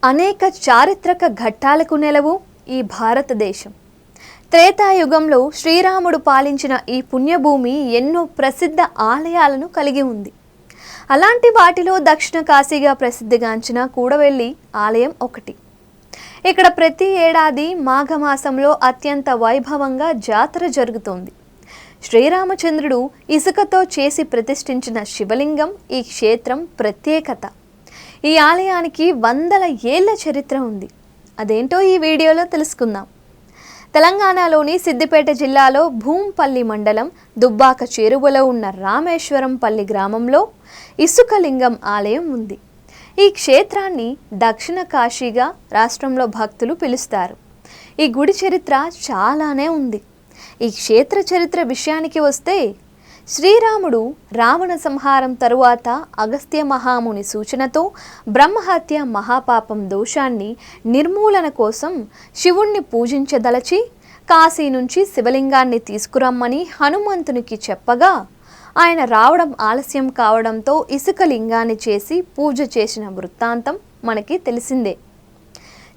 అనేక చారిత్రక ఘట్టాలకు నెలవు ఈ భారతదేశం. త్రేతాయుగంలో శ్రీరాముడు పాలించిన ఈ పుణ్యభూమి ఎన్నో ప్రసిద్ధ ఆలయాలను కలిగి ఉంది. అలాంటి వాటిలో దక్షిణ కాశీగా ప్రసిద్ధిగాంచిన కూడవెల్లి ఆలయం ఒకటి. ఇక్కడ ప్రతి ఏడాది మాఘమాసంలో అత్యంత వైభవంగా జాతర జరుగుతోంది. శ్రీరామచంద్రుడు ఇసుకతో చేసి ప్రతిష్ఠించిన శివలింగం ఈ క్షేత్రం ప్రత్యేకత. ఈ ఆలయానికి వందల ఏళ్ల చరిత్ర ఉంది. అదేంటో ఈ వీడియోలో తెలుసుకుందాం. తెలంగాణలోని సిద్దిపేట జిల్లాలో భూంపల్లి మండలం దుబ్బాక చెరువులో ఉన్న రామేశ్వరంపల్లి గ్రామంలో ఇసుకలింగం ఆలయం ఉంది. ఈ క్షేత్రాన్ని దక్షిణ కాశీగా రాష్ట్రంలో భక్తులు పిలుస్తారు. ఈ గుడి చరిత్ర చాలానే ఉంది. ఈ క్షేత్ర చరిత్ర విషయానికి వస్తే, శ్రీరాముడు రావణ సంహారం తరువాత అగస్త్య మహాముని సూచనతో బ్రహ్మహత్య మహాపాపం దోషాన్ని నిర్మూలన కోసం శివుణ్ణి పూజించదలచి కాశీ నుంచి శివలింగాన్ని తీసుకురమ్మని హనుమంతునికి చెప్పగా, ఆయన రావడం ఆలస్యం కావడంతో ఇసుక లింగాన్ని చేసి పూజ చేసిన వృత్తాంతం మనకి తెలిసిందే.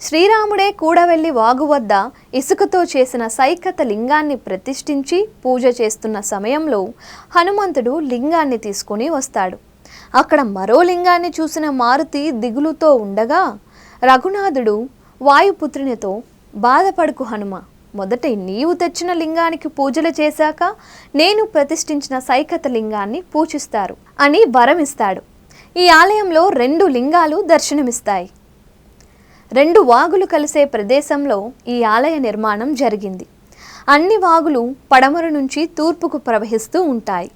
శ్రీరాముడే కూడవెల్లి వాగు వద్ద ఇసుకతో చేసిన సైకత లింగాన్ని ప్రతిష్ఠించి పూజ చేస్తున్న సమయంలో హనుమంతుడు లింగాన్ని తీసుకుని వస్తాడు. అక్కడ మరో లింగాన్ని చూసిన మారుతి దిగులుతో ఉండగా, రఘునాథుడు వాయుపుత్రునితో, బాధపడుకు హనుమ, మొదట నీవు తెచ్చిన లింగానికి పూజలు చేశాక నేను ప్రతిష్ఠించిన సైకత లింగాన్ని పూజిస్తారు అని వరమిస్తాడు. ఈ ఆలయంలో 2 లింగాలు దర్శనమిస్తాయి. 2 వాగులు కలిసే ప్రదేశంలో ఈ ఆలయ నిర్మాణం జరిగింది. అన్ని వాగులు పడమర నుంచి తూర్పుకు ప్రవహిస్తూ ఉంటాయి.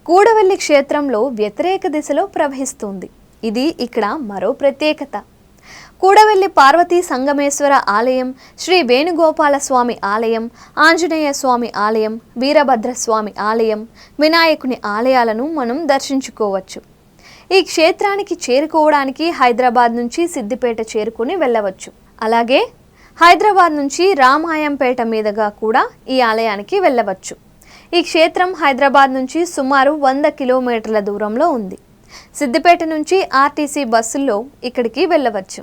కూడవెల్లి క్షేత్రంలో వ్యతిరేక దిశలో ప్రవహిస్తుంది. ఇది ఇక్కడ మరో ప్రత్యేకత. కూడవెల్లి పార్వతీ సంగమేశ్వర ఆలయం, శ్రీ వేణుగోపాల స్వామి ఆలయం, ఆంజనేయ స్వామి ఆలయం, వీరభద్రస్వామి ఆలయం, వినాయకుని ఆలయాలను మనం దర్శించుకోవచ్చు. ఈ క్షేత్రానికి చేరుకోవడానికి హైదరాబాద్ నుంచి సిద్దిపేట చేరుకుని వెళ్ళవచ్చు. అలాగే హైదరాబాద్ నుంచి రామాయంపేట మీదుగా కూడా ఈ ఆలయానికి వెళ్ళవచ్చు. ఈ క్షేత్రం హైదరాబాద్ నుంచి సుమారు 100 కిలోమీటర్ల దూరంలో ఉంది. సిద్దిపేట నుంచి ఆర్టీసీ బస్సుల్లో ఇక్కడికి వెళ్ళవచ్చు.